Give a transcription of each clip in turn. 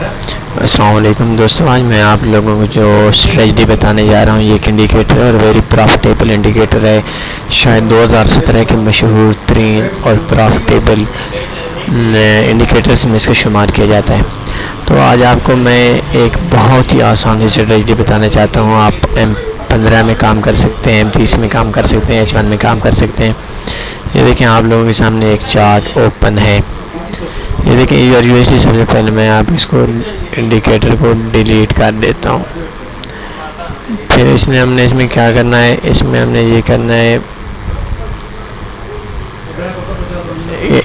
अस्सलाम वालेकुम दोस्तों, आज मैं आप लोगों को जो स्ट्रेटजी बताने जा रहा हूँ ये एक इंडिकेटर और वेरी प्रॉफिटेबल इंडिकेटर है। शायद 2017 के मशहूर तरीन और प्रॉफिटेबल इंडिकेटर्स में इसका शुमार किया जाता है। तो आज आपको मैं एक बहुत ही आसान स्ट्रेटजी बताना चाहता हूँ। आप M15 में काम कर सकते हैं, M30 में काम कर सकते हैं, H1 में काम कर सकते हैं। ये देखें, आप लोगों के सामने एक चार्ट ओपन है। ये देखें यूएसडी। सबसे पहले मैं आप इसको इंडिकेटर को डिलीट कर देता हूँ। फिर इसमें क्या करना है, इसमें हमने ये करना है,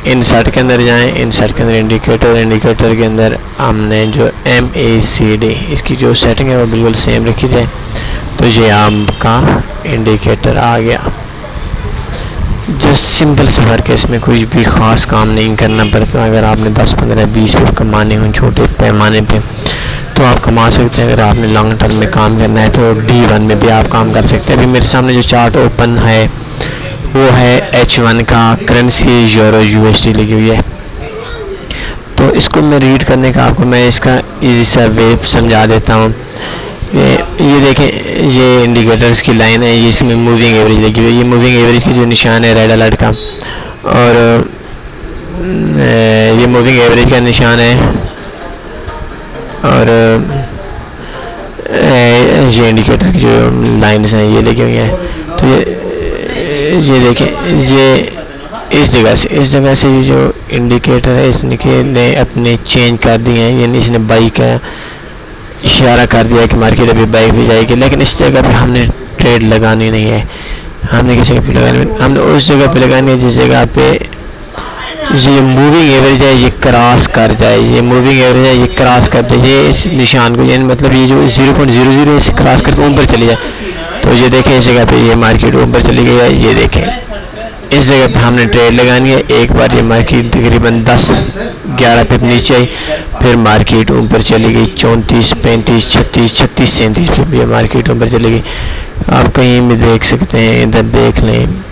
इंसर्ट के अंदर जाएं, इंसर्ट के अंदर इंडिकेटर के अंदर हमने जो MACD इसकी जो सेटिंग है वो बिल्कुल सेम रखी जाए। तो ये आपका इंडिकेटर आ गया। जस्ट सिंपल से वर्क है, इसमें कोई भी ख़ास काम नहीं करना पड़ता। अगर आपने 10, 15, 20 रुपये कमाने हों छोटे पैमाने पे तो आप कमा सकते हैं। अगर आपने लॉन्ग टर्म में काम करना है तो D1 में भी आप काम कर सकते हैं। अभी मेरे सामने जो चार्ट ओपन है वो है H1 का, करेंसी यूरो USD लगी हुई है। तो इसको मैं रीड करने का आपको मैं इसका ईजी सा वे समझा देता हूँ। ये देखें, ये इंडिकेटर्स की लाइन है, ये इसमें मूविंग एवरेज लगी हुई है। ये मूविंग एवरेज की जो निशान है रेड अलर्ट का, और ये मूविंग एवरेज का निशान है, और ये इंडिकेटर की जो लाइन्स हैं ये लगी हुई हैं। तो ये देखें, ये इस जगह से ये जो इंडिकेटर है इसने अपने चेंज कर दिए हैं। यानी इसने बाई का इशारा कर दिया कि मार्केट अभी बाई भी जाएगी, लेकिन इस जगह पे हमने ट्रेड लगानी नहीं है। हमने किस जगह पे लगानी, हमने उस जगह पे लगानी है जिस जगह पे ये मूविंग एवरेज है ये क्रॉस कर जाए। ये मूविंग एवरेज है ये क्रॉस कर दे, ये इस निशान को, यानी मतलब ये जो 0.00 इसे क्रॉस करके ऊपर चली जाए। तो ये देखें, इस जगह पे ये मार्केट ऊपर चली गई है। ये देखें, इस जगह पे हमने ट्रेड लगानी है। एक बार ये मार्केट तकरीबन 10-11 पिप नीचे आई, फिर मार्केट ऊपर चली गई 34, 35, 36, 37 पिप ये मार्केट ऊपर चली गई। आप कहीं भी देख सकते हैं, इधर देख लें।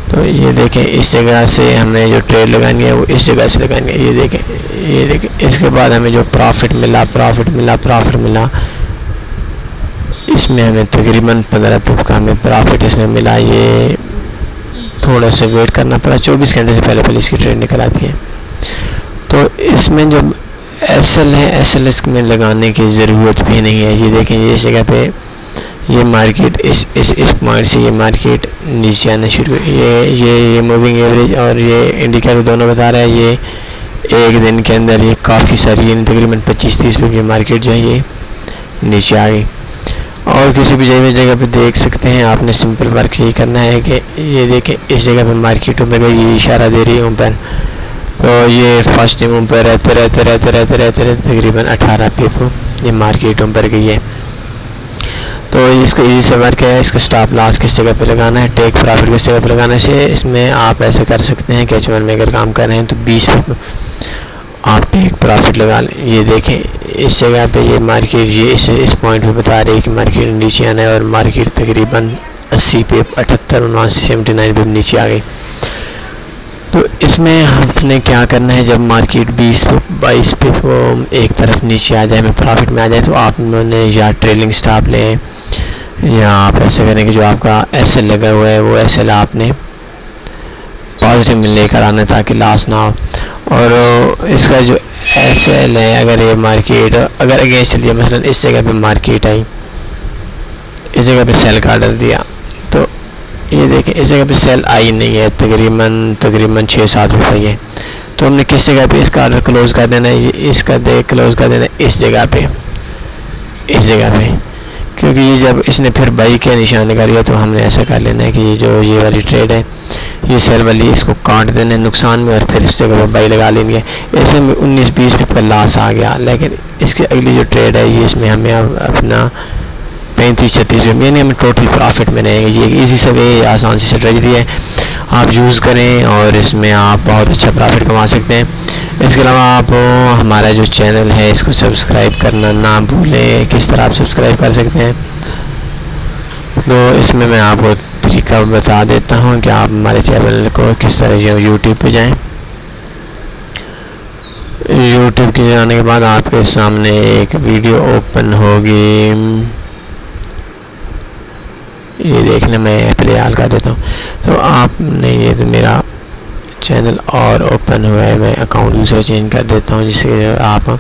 तो ये देखें, इस जगह से हमें जो ट्रेड लगानी है वो इस जगह से लगानी है। ये देखें, इसके बाद हमें जो प्रॉफिट मिला इसमें हमें तकरीबन 15 पिप का हमें प्रॉफिट इसमें मिला। ये थोड़ा सा वेट करना पड़ा, 24 घंटे से पहले इसकी ट्रेड निकल आती है। तो इसमें जब SL है, SL इसमें लगाने की ज़रूरत भी नहीं है। ये देखें, ये इस जगह पे ये मार्केट इस पॉइंट से ये मार्केट नीचे आना शुरू हुई। ये मूविंग एवरेज और ये इंडिकेटर दोनों बता रहा है ये एक दिन के अंदर ये काफ़ी सारी, यानी तकरीबन 25-30 रुपये की मार्केट जो है ये नीचे आ गई। और किसी भी जगह पे देख सकते हैं, आपने सिंपल वर्क यही करना है कि ये देखें, इस जगह पे मार्केट ऊपर गई, ये इशारा दे रही है ऊपर। तो ये फर्स्ट टाइम ऊपर रहते तकरीबन 18 पिप ये मार्केट ऊपर गई है। तो इसका इजी से वर्क है। इसका स्टॉप लॉस किस जगह पे लगाना है, टेक प्रॉफिट किस जगह पे लगाना है। इसमें आप ऐसे कर सकते हैं कि H1 में अगर काम कर रहे हैं तो 20 पिप आप टेक प्रॉफिट लगा लें। ये देखें, इस जगह पे ये मार्केट ये इस पॉइंट पे बता रही है कि मार्केट नीचे आना है, और मार्केट तकरीबन 80 पे 78, 79, 79 पे नीचे आ गई। तो इसमें आपने क्या करना है, जब मार्केट 20 पे 22 पे एक तरफ नीचे आ जाए, में प्रॉफिट में आ जाए, तो आपने या ट्रेलिंग स्टॉप लें, या आप ऐसे करें कि जो आपका SL लगा हुआ है वो SL आपने पॉजिटिव में लेकर आना ताकि लॉस ना हो। और इसका जो SL है, अगर ये मार्केट अगर अगेंस्ट चलिए, मसलन इस जगह पे मार्केट आई, इस जगह पे सेल का ऑर्डर दिया, तो ये देखें इस जगह पे सेल आई नहीं है, तकरीबन 6-7 रुपये। तो हमने किस जगह पे इसका ऑर्डर क्लोज कर देना है, इसका क्लोज कर देना है इस जगह पे, क्योंकि ये जब इसने फिर बाई के निशान निकालिया तो हमने ऐसा कर लेना है कि ये जो ये वाली ट्रेड है ये सेल वाली, इसको काट देना है नुकसान में, और फिर इस जगह पर बाई लगा लेंगे। इसमें 19-20 पिप का लॉस आ गया, लेकिन इसकी अगली जो ट्रेड है ये इसमें हमें अपना 35-36 रुपये, यानी हमें टोटल प्रॉफिट में रहेंगे। ये इजी से वे आसान सी स्ट्रेटजी है, आप यूज़ करें और इसमें आप बहुत अच्छा प्रॉफिट कमा सकते हैं। इसके अलावा आप हमारा जो चैनल है इसको सब्सक्राइब करना ना भूलें। किस तरह आप सब्सक्राइब कर सकते हैं, तो इसमें मैं आपको तरीका बता देता हूँ कि आप हमारे चैनल को किस तरह यूट्यूब पे जाएं। यूट्यूब के जाने के बाद आपके सामने एक वीडियो ओपन होगी, ये देखने में फिलहाल कर देता हूँ। तो आपने ये तो मेरा चैनल और ओपन हुआ है, मैं अकाउंट दूसरा चेंज कर देता हूँ जिससे आप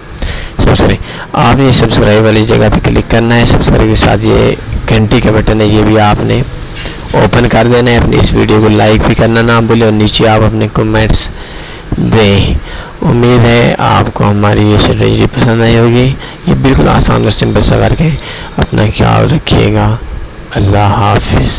आपने सब्सक्राइब वाली जगह पे क्लिक करना है। सब्सक्राइब के साथ ये घंटी का बटन है, ये भी आपने ओपन कर देना है। अपनी इस वीडियो को लाइक भी करना ना भूलें और नीचे आप अपने कमेंट्स दें। उम्मीद है आपको हमारी ये स्ट्रेटजी पसंद आई होगी। ये बिल्कुल आसान और सिंपल सा करके अपना ख्याल रखिएगा। अल्लाह हाफिज़।